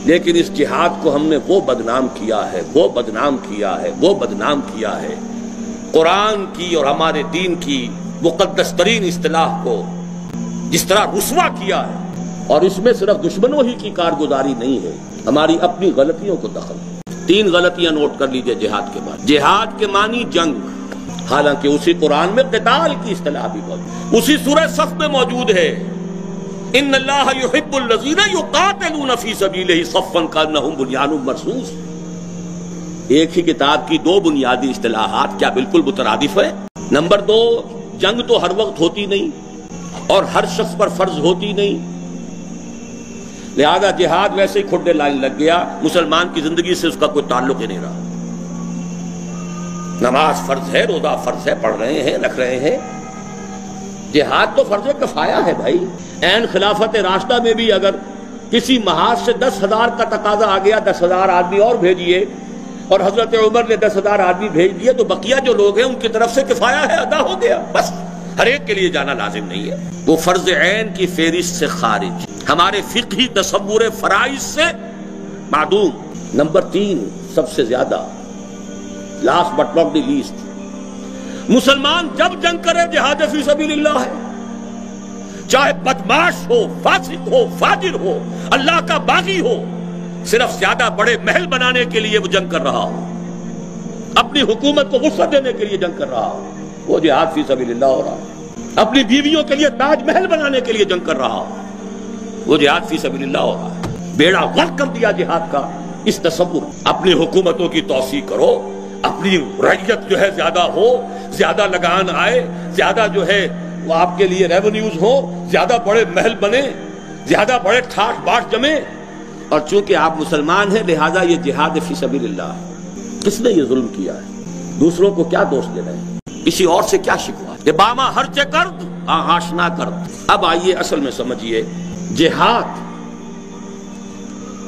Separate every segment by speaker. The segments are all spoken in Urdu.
Speaker 1: لیکن اس جہاد کو ہم نے وہ بدنام کیا ہے، وہ بدنام کیا ہے، وہ بدنام کیا ہے، قرآن کی اور ہمارے دین کی مقدس ترین اصطلاح کو جس طرح رسوا کیا ہے۔ اور اس میں صرف دشمنوں ہی کی کارگزاری نہیں ہے، ہماری اپنی غلطیوں کو دخل ہے۔ 3 غلطیاں نوٹ کر لیجئے جہاد کے بعد۔ جہاد کے معنی جنگ، حالانکہ اسی قرآن میں قتال کی اصطلاح بھی موجود، اسی سورہ صف میں موجود ہے، ان اللہ یحب الذین یقاتلون فی سبیلہ صفا کانہم بنیان مرصوص۔ ایک ہی کتاب کی 2 بنیادی اصطلاحات کیا بالکل مترادف ہے؟ نمبر 2، جنگ تو ہر وقت ہوتی نہیں اور ہر شخص پر فرض ہوتی نہیں، لہذا جہاد ویسے ہی کھڈے لائن لگ گیا، مسلمان کی زندگی سے اس کا کوئی تعلق ہی نہیں رہا۔ نماز فرض ہے، روزہ فرض ہے، پڑھ رہے ہیں، رکھ رہے ہیں، جہاد تو فرض کفایہ ہے بھائی۔ عین خلافت راشدہ میں بھی اگر کسی محاذ سے 10,000 کا تقاضا آ گیا، 10,000 آدمی اور بھیجیے، اور حضرت عمر نے 10,000 آدمی بھیج دیے، تو بقیہ جو لوگ ہیں ان کی طرف سے کفایہ ہے، ادا ہو گیا، بس ہر ایک کے لیے جانا لازم نہیں ہے۔ وہ فرض عین کی فہرست سے خارج، ہمارے فقہی تصور فرائض سے معدوم۔ نمبر 3 سب سے زیادہ، last but not the least, مسلمان جب جنگ کرے جہاد فی سبیل اللہ ہے، چاہے بدماش ہو، فاسق ہو، فاجر ہو، اللہ کا باغی ہو، صرف زیادہ بڑے محل بنانے کے لیے وہ جنگ کر رہا ہو، اپنی حکومت کو غصہ دینے کے لیے جنگ کر رہا ہو، وہ جہاد فی سبیل اللہ ہو رہا ہے، اپنی بیویوں کے لیے تاج محل بنانے کے لیے جنگ کر رہا ہو، وہ جہاد فی سبیل اللہ ہو رہا ہے۔ بیڑا غرق کر دیا جہاد کا اس تصور۔ اپنی حکومتوں کی توسیع کرو، اپنی رعیت جو ہے زیادہ ہو، زیادہ لگان آئے، زیادہ جو ہے وہ آپ کے لیے ریونیوز ہو، زیادہ بڑے محل بنے، زیادہ بڑے ٹھاٹ باٹ جمے، اور چونکہ آپ مسلمان ہیں لہذا یہ جہاد فی سبیل اللہ ہے۔ کس نے یہ ظلم کیا ہے؟ دوسروں کو کیا دوست دے رہے ہیں؟ کسی اور سے کیا شکوا؟ باما ہر چے کرد آشنا کرد۔ اب آئیے اصل میں سمجھیے، جہاد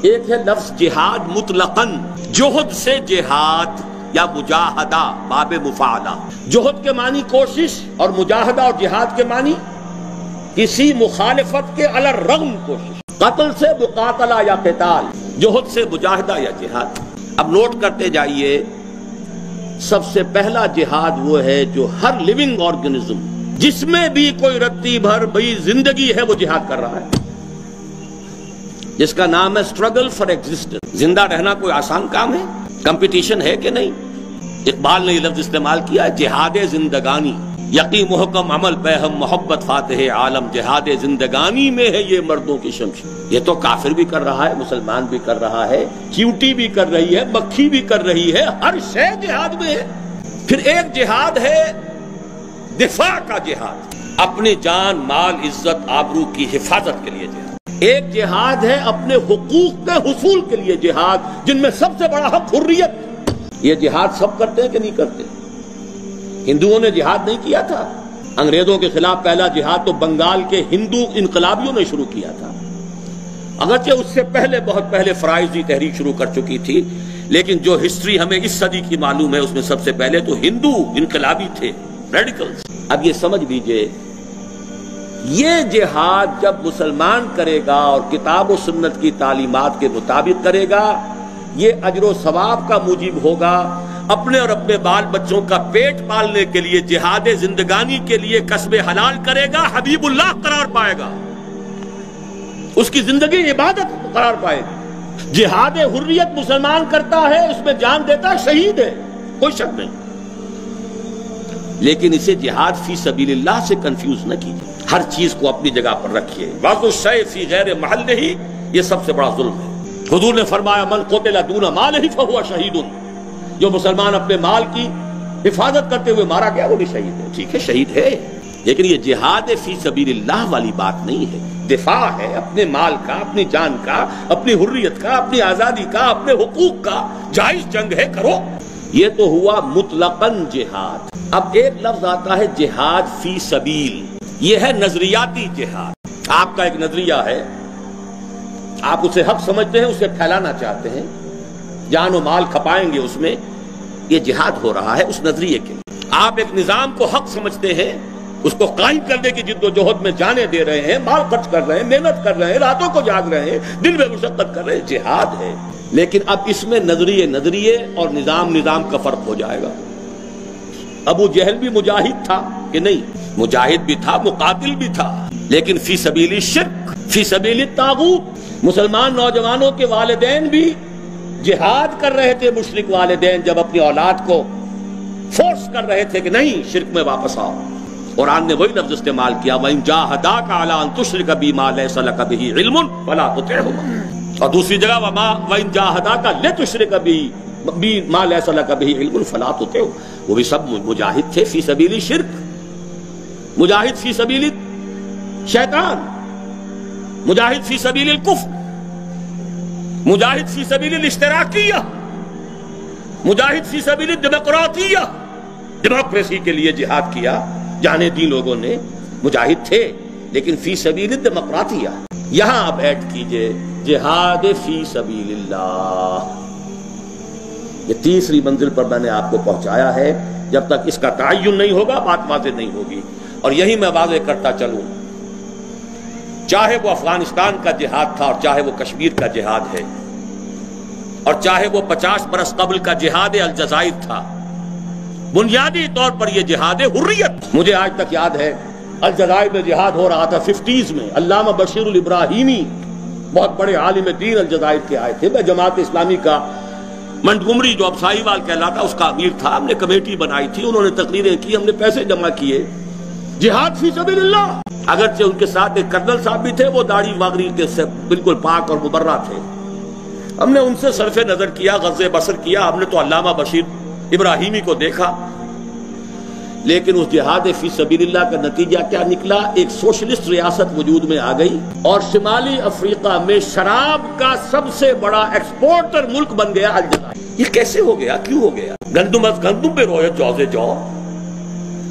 Speaker 1: ایک ہے لفظ جہاد مطلقاً، جہد سے جہاد یا مجاہدہ باب مفاعلہ۔ جہد کے معنی کوشش، اور مجاہدہ اور جہاد کے معنی کسی مخالفت کے علی الرغم کوشش۔ قتل سے مقاتلہ یا قتال، جہد سے مجاہدہ یا جہاد۔ اب نوٹ کرتے جائیے، سب سے پہلا جہاد وہ ہے جو ہر لیونگ آرگنزم جس میں بھی کوئی رتی بھر بھی زندگی ہے وہ جہاد کر رہا ہے، جس کا نام ہے اسٹرگل فار ایگزسٹنس۔ زندہ رہنا کوئی آسان کام ہے؟ کمپٹیشن ہے کہ نہیں؟ اقبال نے یہ لفظ استعمال کیا ہے، جہاد زندگانی، یقین محکم عمل پہ ہم محبت فاتح عالم، جہاد زندگانی میں ہے یہ مردوں کی شمشیر۔ یہ تو کافر بھی کر رہا ہے، مسلمان بھی کر رہا ہے، چیوٹی بھی کر رہی ہے، مکھی بھی کر رہی ہے، ہر شے جہاد میں ہے۔ پھر ایک جہاد ہے دفاع کا جہاد، اپنی جان مال عزت آبرو کی حفاظت کے لیے جہاد۔ ایک جہاد ہے اپنے حقوق کے حصول کے لیے جہاد، جن میں سب سے بڑا حق حریت۔ یہ جہاد سب کرتے ہیں کہ نہیں کرتے؟ ہندوؤں نے جہاد نہیں کیا تھا؟ انگریزوں کے خلاف پہلا جہاد تو بنگال کے ہندو انقلابیوں نے شروع کیا تھا، اگرچہ اس سے پہلے بہت پہلے فرائضی تحریک شروع کر چکی تھی، لیکن جو ہسٹری ہمیں اس صدی کی معلوم ہے اس میں سب سے پہلے تو ہندو انقلابی تھے، ریڈیکلز۔ اب یہ سمجھ لیجئے، یہ جہاد جب مسلمان کرے گا اور کتاب و سنت کی تعلیمات کے مطابق کرے گا، یہ اجر و ثواب کا موجب ہوگا، اپنے اور اپنے بال بچوں کا پیٹ پالنے کے لیے، جہاد زندگانی کے لیے کسب حلال کرے گا، حبیب اللہ قرار پائے گا، اس کی زندگی عبادت قرار پائے گی۔ جہاد حریت مسلمان کرتا ہے، اس میں جان دیتا ہے، شہید ہے، کوئی شک نہیں، لیکن اسے جہاد فی سبیل اللہ سے کنفیوز نہ کیجیے، ہر چیز کو اپنی جگہ پر رکھیے۔ وَضْعُ الشَّيْءِ فِي غَيْرِ مَحَلِّهِ، یہ سب سے بڑا ظلم ہے۔ حضور نے فرمایا من قتل دون مالہ فہو شہید، جو مسلمان اپنے مال کی حفاظت کرتے ہوئے مارا گیا وہ بھی شہید ہے۔ ٹھیک ہے، شہید ہے، لیکن یہ جہاد فی سبیل اللہ والی بات نہیں ہے، دفاع ہے اپنے مال کا، اپنی جان کا، اپنی حریت کا، اپنی آزادی کا، اپنے حقوق کا، جائز جنگ ہے، کرو۔ یہ تو ہوا مطلقاً جہاد۔ اب ایک لفظ آتا ہے جہاد فی سبیل، یہ ہے نظریاتی جہاد۔ آپ کا ایک نظریہ ہے، آپ اسے حق سمجھتے ہیں، اسے پھیلانا چاہتے ہیں، جان و مال کھپائیں گے اس میں، یہ جہاد ہو رہا ہے اس نظریے کے لیے۔ آپ ایک نظام کو حق سمجھتے ہیں، اس کو قائم کرنے کی جد و جہد میں جانیں دے رہے ہیں، مال خرچ کر رہے ہیں، محنت کر رہے ہیں، راتوں کو جاگ رہے ہیں، دن میں مشقت کر رہے ہیں، جہاد ہے۔ لیکن اب اس میں نظریے اور نظام کا فرق ہو جائے گا۔ ابو جہل بھی مجاہد تھا کہ نہیں؟ مجاہد بھی تھا، مقاتل بھی تھا، لیکن فی سبیل الشرک، فی سبیل الطاغوت۔ مسلمان نوجوانوں کے والدین بھی جہاد کر رہے تھے، مشرک والدین جب اپنی اولاد کو فورس کر رہے تھے کہ نہیں شرک میں واپس آؤ۔ قرآن نے وہی لفظ استعمال کیا، وَإِن جَاهَدَاكَ عَلَىٰ أَن تُشْرِكَ بِي مَا لَيْسَ لَكَ بِهِ عِلْمٌ فَلَا تُطِعْهُمَا، اور دوسری جگہ وَإِن جَاهَدَاكَ لِتُشْرِكَ بِي مَا لَيْسَ لَكَ بِهِ عِلْمٌ فَلَا تُطِعْهُمَا۔ وہ بھی سب مجاہد تھے فی سبیل الشرک، مجاہد فی سبیل شیطان، مجاہد فی سبیل الکفر، مجاہد فی سبیل الاشتراکیہ، مجاہد فی سبیل الڈیموکراطیہ، ڈیموکریسی کے لیے جہاد کیا جانے دی لوگوں نے، مجاہد تھے لیکن فی سبیل الڈیموکراطیہ۔ یہاں آپ ایڈ کیجئے جہاد فی سبیل اللہ۔ یہ تیسری منزل پر میں نے آپ کو پہنچایا ہے، جب تک اس کا تعین نہیں ہوگا بات واضح نہیں ہوگی۔ اور یہی میں واضح کرتا چلوں، چاہے وہ افغانستان کا جہاد تھا اور چاہے وہ کشمیر کا جہاد ہے، اور چاہے وہ 50 برس قبل کا جہاد الجزائر تھا، بنیادی طور پر یہ جہاد حریت۔ مجھے آج تک یاد ہے الجزائر میں جہاد ہو رہا تھا 50s میں، علامہ بشیر الابراہیمی بہت بڑے عالم دین الجزائر کے آئے تھے، میں جماعت اسلامی کا منٹگمری جو اب ساہی وال کہلاتا اس کا امیر تھا، ہم نے کمیٹی بنائی تھی، انہوں نے تقریریں کی، ہم نے پیسے جمع کیے، جہاد فی سبیل اللہ۔ اگرچہ ان کے ساتھ ایک کرنل صاحب بھی تھے، وہ داڑھی واگری کے سے بالکل پاک اور مبرہ تھے، ہم نے ان سے صرف نظر کیا، غض بصر کیا، ہم نے تو علامہ بشیر ابراہیمی کو دیکھا، لیکن اس جہاد فی سبیل اللہ کا نتیجہ کیا نکلا؟ ایک سوشلسٹ ریاست وجود میں آ گئی اور شمالی افریقہ میں شراب کا سب سے بڑا ایکسپورٹر ملک بن گیا الجزائر۔ یہ کیسے ہو گیا؟ کیوں ہو گیا؟ گندم از گندم پہ روئے جو سے جو۔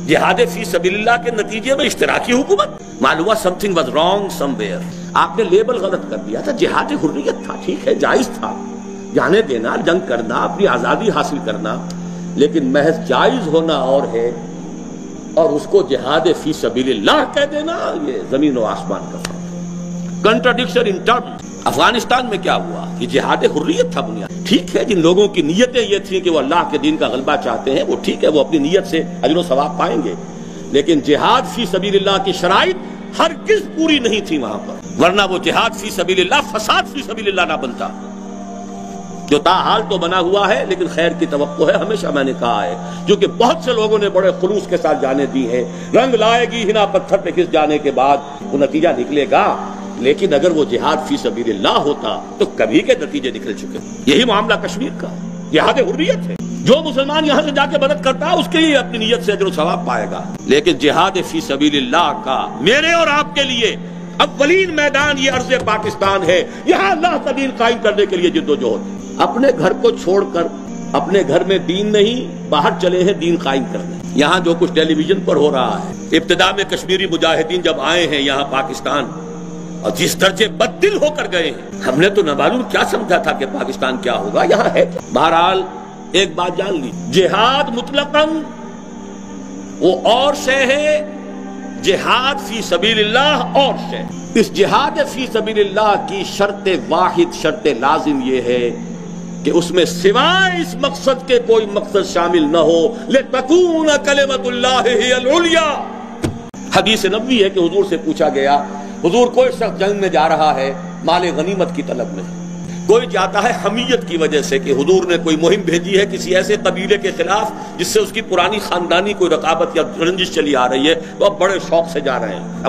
Speaker 1: جہاد فی سبیل اللہ کے نتیجے میں اشتراکی حکومت، معلوم ہوا something was wrong somewhere۔ آپ نے لیبل غلط کر دیا تھا، جہاد حریت تھا، ٹھیک ہے، جائز تھا جانے دینا، جنگ کرنا، اپنی آزادی حاصل کرنا، لیکن محض جائز ہونا اور ہے اور اس کو جہاد فی سبیل اللہ کہہ دینا، یہ زمین و آسمان کا فرق ہے، کنٹراڈکشن ان ٹرم۔ افغانستان میں کیا ہوا؟ یہ جہاد حریت تھا بنیاد، ٹھیک ہے، جن لوگوں کی نیتیں یہ تھیں کہ وہ اللہ کے دین کا غلبہ چاہتے ہیں، وہ ٹھیک ہے، وہ اپنی نیت سے اجر و ثواب پائیں گے، لیکن جہاد فی سبیل اللہ کی شرائط ہرگز پوری نہیں تھی وہاں پر، ورنہ وہ جہاد فی سبیل اللہ فساد فی سبیل اللہ نہ بنتا، جو تاحال تو بنا ہوا ہے، لیکن خیر کی توقع ہے، ہمیشہ میں نے کہا ہے، جو کہ بہت سے لوگوں نے بڑے خلوص کے ساتھ جانے دی ہیں، رنگ لائے گی ہنا پتھر پہ کس جانے کے بعد وہ نتیجہ نکلے گا، لیکن اگر وہ جہاد فی سبیل اللہ ہوتا تو کبھی کے نتیجے نکل چکے۔ یہی معاملہ کشمیر کا جہاد حریت ہے، جو مسلمان یہاں سے جا کے مدد کرتا ہے اس کے لیے اپنی نیت سے اجر و ثواب پائے گا، لیکن جہاد فی سبیل اللہ کا میرے اور آپ کے لیے اولین میدان یہ ارض پاکستان ہے، یہاں اللہ کا دین قائم کرنے کے لیے جد و جہد۔ اپنے گھر کو چھوڑ کر اپنے گھر میں دین نہیں، باہر چلے ہیں دین قائم کرنے۔ یہاں جو کچھ ٹیلی ویژن پر ہو رہا ہے، ابتدا میں کشمیری مجاہدین جب آئے ہیں یہاں پاکستان اور جس درجے بد دل ہو کر گئے ہیں، ہم نے تو نہ معلوم کیا سمجھا تھا کہ پاکستان کیا ہوگا، یہاں ہے۔ بہرحال ایک بات جان لی، جہاد مطلقاً وہ اور شے ہے، جہاد فی سبیل اللہ اور شے۔ اس جہاد فی سبیل اللہ کی شرط واحد، شرط لازم یہ ہے کہ اس میں سوائے اس مقصد کے کوئی مقصد شامل نہ ہو، لِتَكُونَ كَلِمَةُ اللَّهِ هِيَ الْعُلْيَا۔ حدیث نبوی ہے کہ حضور سے پوچھا گیا، حضور کوئی شخص جنگ میں جا رہا ہے مال غنیمت کی طلب میں، کوئی جاتا ہے حمیت کی وجہ سے کہ حضور نے کوئی مہم بھیجی ہے کسی ایسے قبیلے کے خلاف جس سے اس کی پرانی خاندانی کوئی رقابت یا رنجش چلی آ رہی ہے، تو اب بڑے شوق سے جا رہے ہیں،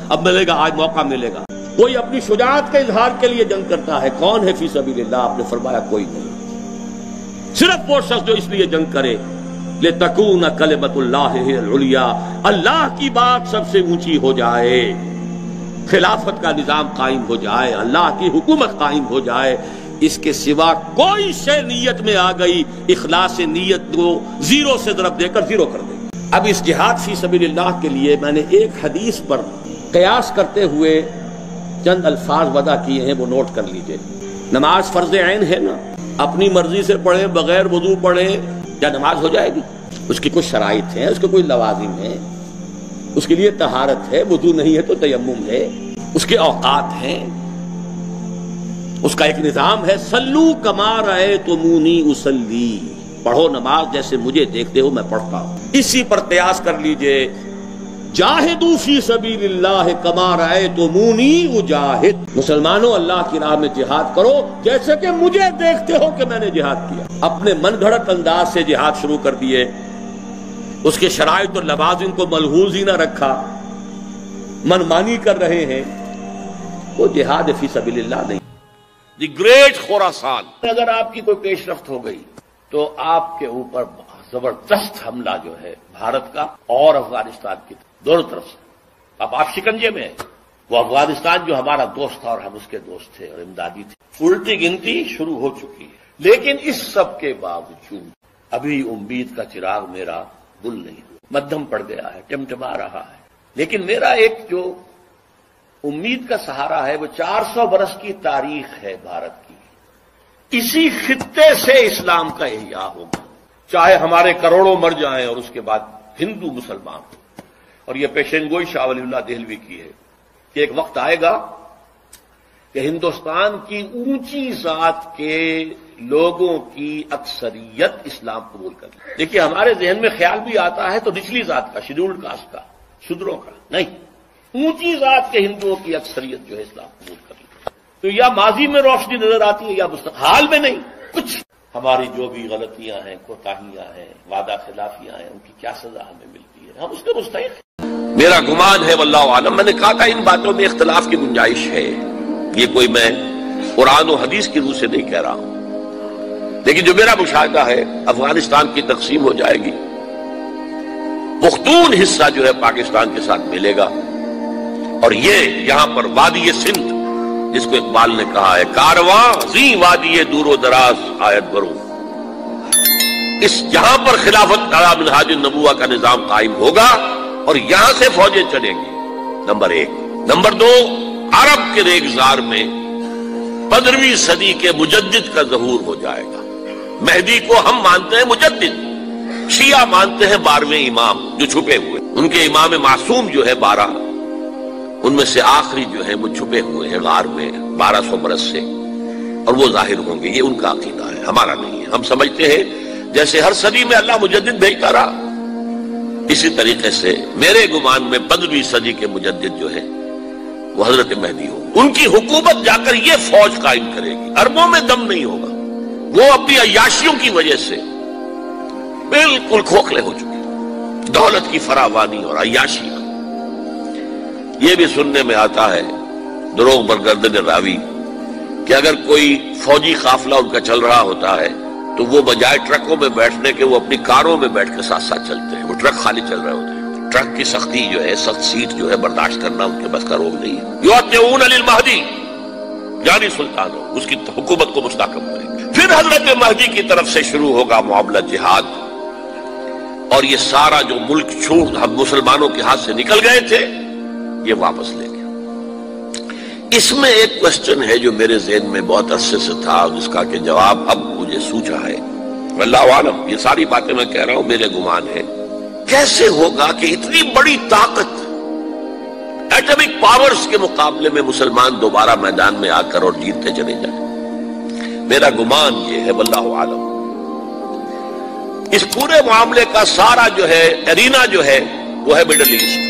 Speaker 1: اب ملے گا، آج موقع ملے گا۔ کوئی اپنی شجاعت کے اظہار کے لیے جنگ کرتا ہے، کون ہے فی سبیل اللہ؟ آپ نے فرمایا کوئی نہیں، صرف وہ شخص جو اس لیے جنگ کرے لِتَكُونَ كَلِمَةُ اللَّهِ هِيَ الْعُلْيَا، اللہ کی بات سب سے اونچی ہو جائے، خلافت کا نظام قائم ہو جائے، اللہ کی حکومت قائم ہو جائے۔ اس کے سوا کوئی شے نیت میں آ گئی، اخلاص نیت کو زیرو سے ضرب دے کر زیرو کر دے۔ اب اس جہاد فی سبیل اللہ کے لیے میں نے ایک حدیث پر قیاس کرتے ہوئے چند الفاظ وضع کیے ہیں، وہ نوٹ کر لیجئے۔ نماز فرض عین ہے نا، اپنی مرضی سے پڑھیں، بغیر وضو پڑھیں، کیا نماز ہو جائے گی؟ اس کی کچھ شرائط ہیں، اس کے کوئی لوازم ہیں، اس کے لیے طہارت ہے، وضو نہیں ہے تو تیمم ہے، اس کے اوقات ہیں، اس کا ایک نظام ہے۔ صلو کما رأیتمونی اصلی، پڑھو نماز جیسے مجھے دیکھتے ہو میں پڑھتا ہوں۔ اسی پر قیاس کر لیجئے، جاہدوا فی سبیل اللہ کما رأیتمونی اجاہد، مسلمانوں اللہ کی راہ میں جہاد کرو جیسے کہ مجھے دیکھتے ہو کہ میں نے جہاد کیا۔ اپنے من گھڑت انداز سے جہاد شروع کر دیے، اس کے شرائط اور لوازم کو ملحوظ ہی نہ رکھا، منمانی کر رہے ہیں، وہ جہاد فی سبیل اللہ نہیں۔ دی گریٹ خراسان، اگر آپ کی کوئی پیش رفت ہو گئی تو آپ کے اوپر زبردست حملہ جو ہے بھارت کا اور افغانستان کی دونوں طرف سے، اب آپ شکنجے میں ہیں۔ وہ افغانستان جو ہمارا دوست تھا اور ہم اس کے دوست تھے اور امدادی تھے، الٹی گنتی شروع ہو چکی ہے، لیکن اس سب کے باوجود ابھی امید کا چراغ میرا گل نہیں ہوا، مدھم پڑ گیا ہے، ٹمٹما رہا ہے، لیکن میرا ایک جو امید کا سہارا ہے وہ 400 برس کی تاریخ ہے بھارت کی، اسی خطے سے اسلام کا احیاء ہوگا، چاہے ہمارے کروڑوں مر جائیں اور اس کے بعد ہندو مسلمان ہو۔ اور یہ پیشین گوئی شاہ ولی اللہ دہلوی کی ہے کہ ایک وقت آئے گا کہ ہندوستان کی اونچی ذات کے لوگوں کی اکثریت اسلام قبول کر لے۔ دیکھیے ہمارے ذہن میں خیال بھی آتا ہے تو نچلی ذات کا، شیڈولڈ کاسٹ کا، شودروں کا نہیں، اونچی ذات کے ہندوؤں کی اکثریت جو ہے اسلام قبول کر لے۔ تو یا ماضی میں روشنی نظر آتی ہے یا حال میں نہیں، کچھ ہماری جو بھی غلطیاں ہیں، کوتاہیاں ہیں، وعدہ خلافیاں ہیں، ان کی کیا سزا ہمیں ملتی ہے، ہم اس کے مستحق ہیں۔ میرا گمان ہے واللہ عالم، میں نے کہا تھا ان باتوں میں اختلاف کی گنجائش ہے، یہ کوئی میں قرآن و حدیث کی روح سے نہیں کہہ رہا ہوں، لیکن جو میرا مشاہدہ ہے افغانستان کی تقسیم ہو جائے گی، پختون حصہ جو ہے پاکستان کے ساتھ ملے گا، اور یہ یہاں پر وادی سندھ جس کو اقبال نے کہا ہے کارواں زی وادی دور و دراز آیت برو، اس یہاں پر خلافت علی منہاج النبوہ کا نظام قائم ہوگا اور یہاں سے فوجیں چلیں گی، نمبر ایک۔ نمبر دو، عرب کے ریگزار میں 15ویں صدی کے مجدد کا ظہور ہو جائے گا۔ مہدی کو ہم مانتے ہیں مجدد، شیعہ مانتے ہیں 12ویں امام جو چھپے ہوئے، ان کے امام معصوم جو ہے 12، ان میں سے آخری جو ہے وہ چھپے ہوئے ہیں غار میں 1200 برس سے، اور وہ ظاہر ہوں گے، یہ ان کا عقیدہ ہے، ہمارا نہیں ہے۔ ہم سمجھتے ہیں جیسے ہر صدی میں اللہ مجدد بھیجتا رہا، اسی طریقے سے میرے گمان میں 15ویں صدی کے مجدد جو ہے وہ حضرت مہدی ہو، ان کی حکومت جا کر یہ فوج قائم کرے گی، اربوں میں دم نہیں ہوگا، وہ اپنی عیاشیوں کی وجہ سے بالکل کھوکھلے ہو چکے، دولت کی فراوانی اور عیاشی۔ یہ بھی سننے میں آتا ہے دروغ برگردن راوی کہ اگر کوئی فوجی قافلہ ان کا چل رہا ہوتا ہے تو وہ بجائے ٹرکوں میں بیٹھنے کے وہ اپنی کاروں میں بیٹھ کے ساتھ ساتھ چلتے ہیں، وہ ٹرک خالی چل رہے ہوتے ہیں، ٹرک کی سختی جو ہے، سخت سیٹ جو ہے برداشت کرنا ان کے بس کا روگ نہیں ہے۔ یؤتون للمہدی، یعنی سلطان ہو، اس کی حکومت کو مستحکم کریں گے۔ پھر حضرت مہدی کی طرف سے شروع ہوگا معاملہ جہاد، اور یہ سارا جو ملک چھوٹ ہم مسلمانوں کے ہاتھ سے نکل گئے تھے یہ واپس لے گیا۔ اس میں ایک کوشچن ہے جو میرے ذہن میں بہت عرصے سے تھا، جس کا کہ جواب اب مجھے سوچا ہے، واللہ عالم، یہ ساری باتیں میں کہہ رہا ہوں میرے گمان ہے، کیسے ہوگا کہ اتنی بڑی طاقت ایٹمک پاورز کے مقابلے میں مسلمان دوبارہ میدان میں آ کر اور جیتتے چلے جائیں؟ میرا گمان یہ ہے واللہ عالم، اس پورے معاملے کا سارا جو ہے ارینا جو ہے وہ ہے مڈل ایسٹ،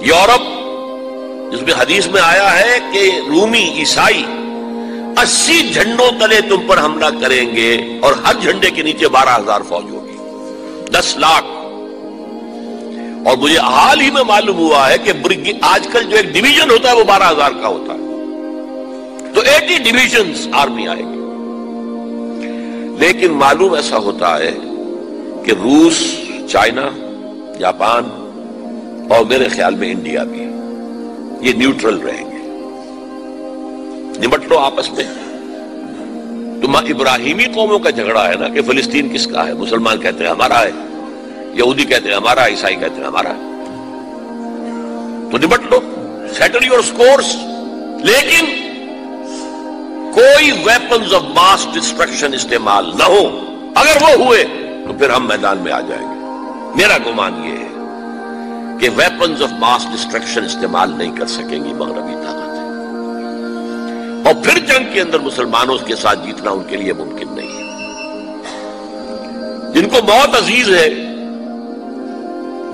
Speaker 1: یورپ، جس میں حدیث میں آیا ہے کہ رومی عیسائی 80 جھنڈوں تلے تم پر حملہ کریں گے اور ہر جھنڈے کے نیچے 12,000 فوج ہوگی، 10 لاکھ۔ اور مجھے حال ہی میں معلوم ہوا ہے کہ آج کل جو ایک ڈویژن ہوتا ہے وہ 12,000 کا ہوتا ہے، تو 80 ڈویژنز آرمی آئے گی۔ لیکن معلوم ایسا ہوتا ہے کہ روس، چائنا، جاپان اور میرے خیال میں انڈیا بھی یہ نیوٹرل رہیں گے، نمٹ لو آپس میں۔ تو ابراہیمی قوموں کا جھگڑا ہے نا کہ فلسطین کس کا ہے، مسلمان کہتے ہیں ہمارا ہے، یہودی کہتے ہیں ہمارا، عیسائی کہتے ہیں ہمارا ہے، تو نمٹ لو، سیٹل یور سکورز۔ لیکن کوئی ویپنز آف ماس ڈسٹرکشن استعمال نہ ہو، اگر وہ ہوئے تو پھر ہم میدان میں آ جائیں گے، میرا گمان یہ ہے۔ کہ ویپنز آف ماس ڈسٹرکشن استعمال نہیں کر سکیں گی مغربی طاقتیں، اور پھر جنگ کے اندر مسلمانوں کے ساتھ جیتنا ان کے لیے ممکن نہیں ہے۔ جن کو موت عزیز ہے،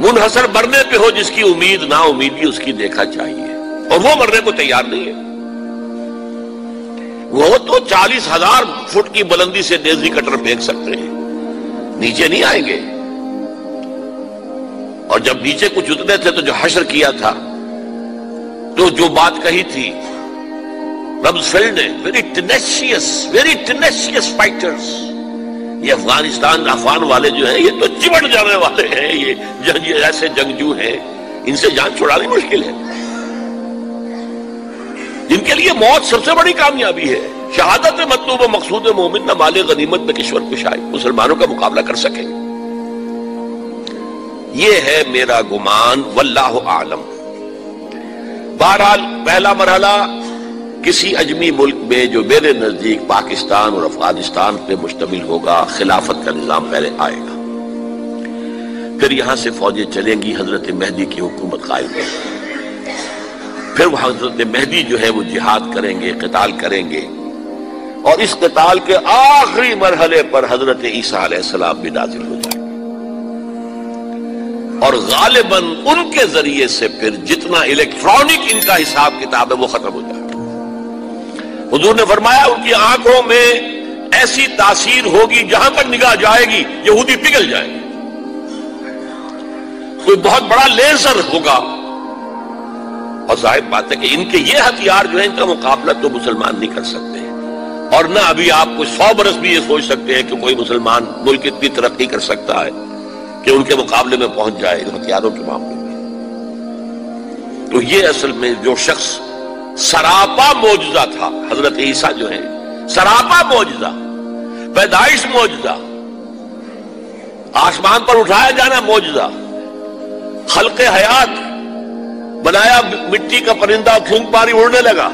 Speaker 1: منحصر مرنے پہ ہو جس کی امید، نا امیدی اس کی دیکھا چاہیے، اور وہ مرنے کو تیار نہیں ہے۔ وہ تو 40,000 فٹ کی بلندی سے نیزی کٹر پھینک سکتے ہیں، نیچے نہیں آئیں گے۔ اور جب نیچے کچھ اتنے تھے تو جو حشر کیا تھا، تو جو بات کہی تھی رمزفیلڈ نے، ویری ٹینیشیس فائٹرز، یہ افغان والے جو ہیں یہ تو چمٹ جانے والے ہیں، یہ ایسے جنگجو ہیں، ان سے جان چھڑانی مشکل ہے، جن کے لیے موت سب سے بڑی کامیابی ہے۔ شہادت مطلوب و مقصود مومن نہ مال غنیمت میں کشور کشائی، مسلمانوں کا مقابلہ کر سکیں۔ یہ ہے میرا گمان، واللہ اعلم۔ بہرحال پہلا مرحلہ کسی اجمی ملک میں جو میرے نزدیک پاکستان اور افغانستان پہ مشتمل ہوگا، خلافت کا نظام پہلے آئے گا، پھر یہاں سے فوجیں چلیں گی، حضرت مہدی کی حکومت قائم ہوگی، پھر وہ حضرت مہدی جو ہے وہ جہاد کریں گے، قتال کریں گے، اور اس قتال کے آخری مرحلے پر حضرت عیسیٰ علیہ السلام بھی نازل ہو جائیں گے، اور غالباً ان کے ذریعے سے پھر جتنا الیکٹرانک ان کا حساب کتاب ہے وہ ختم ہو جائے گا۔ حضور نے فرمایا ان کی آنکھوں میں ایسی تاثیر ہوگی، جہاں تک نگاہ جائے گی یہودی پگھل جائیں گے، کوئی بہت بڑا لیزر ہوگا، اور ظاہر بات ہے کہ ان کے یہ ہتھیار جو ہیں ان کا مقابلہ تو مسلمان نہیں کر سکتے، اور نہ ابھی آپ کو 100 برس بھی یہ سوچ سکتے ہیں کہ کوئی مسلمان ملک اتنی ترقی کر سکتا ہے کہ ان کے مقابلے میں پہنچ جائے ہتھیاروں کے معاملے میں۔ تو یہ اصل میں جو شخص سراپا معجزہ تھا، حضرت عیسیٰ جو ہیں سراپا معجزہ، پیدائش معجزہ، آسمان پر اٹھایا جانا معجزہ، خلق حیات، بنایا مٹی کا پرندہ پھونک ماری اڑنے لگا،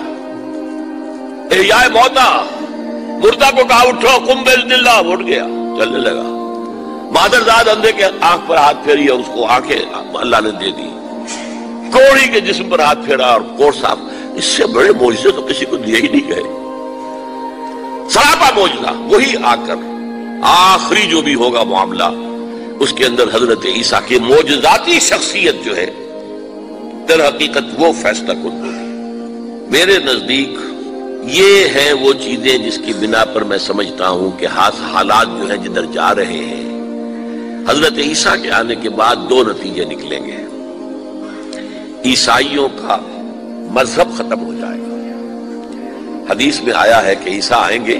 Speaker 1: احیاء موتا، مردہ کو کہا اٹھو قم باذن اللہ، اٹھ گیا چلنے لگا، مادرزاد اندھے کے آنکھ پر ہاتھ پھیری اور اس کو آنکھیں اللہ نے دے دی، کوڑی کے جسم پر ہاتھ پھیرا اور کوڑ صاف، اس سے بڑے معجزے تو کسی کو دیے ہی نہیں گئے، سراپا معجزہ۔ وہی آ کر آخری جو بھی ہوگا معاملہ، اس کے اندر حضرت عیسیٰ کی معجزاتی شخصیت جو ہے در حقیقت وہ فیصلہ کن ہوگی۔ میرے نزدیک یہ ہیں وہ چیزیں جس کی بنا پر میں سمجھتا ہوں کہ حالات جو ہیں جدھر جا رہے ہیں، حضرت عیسیٰ کے آنے کے بعد 2 نتیجے نکلیں گے۔ عیسائیوں کا مذہب ختم ہو جائے گا، حدیث میں آیا ہے کہ عیسیٰ آئیں گے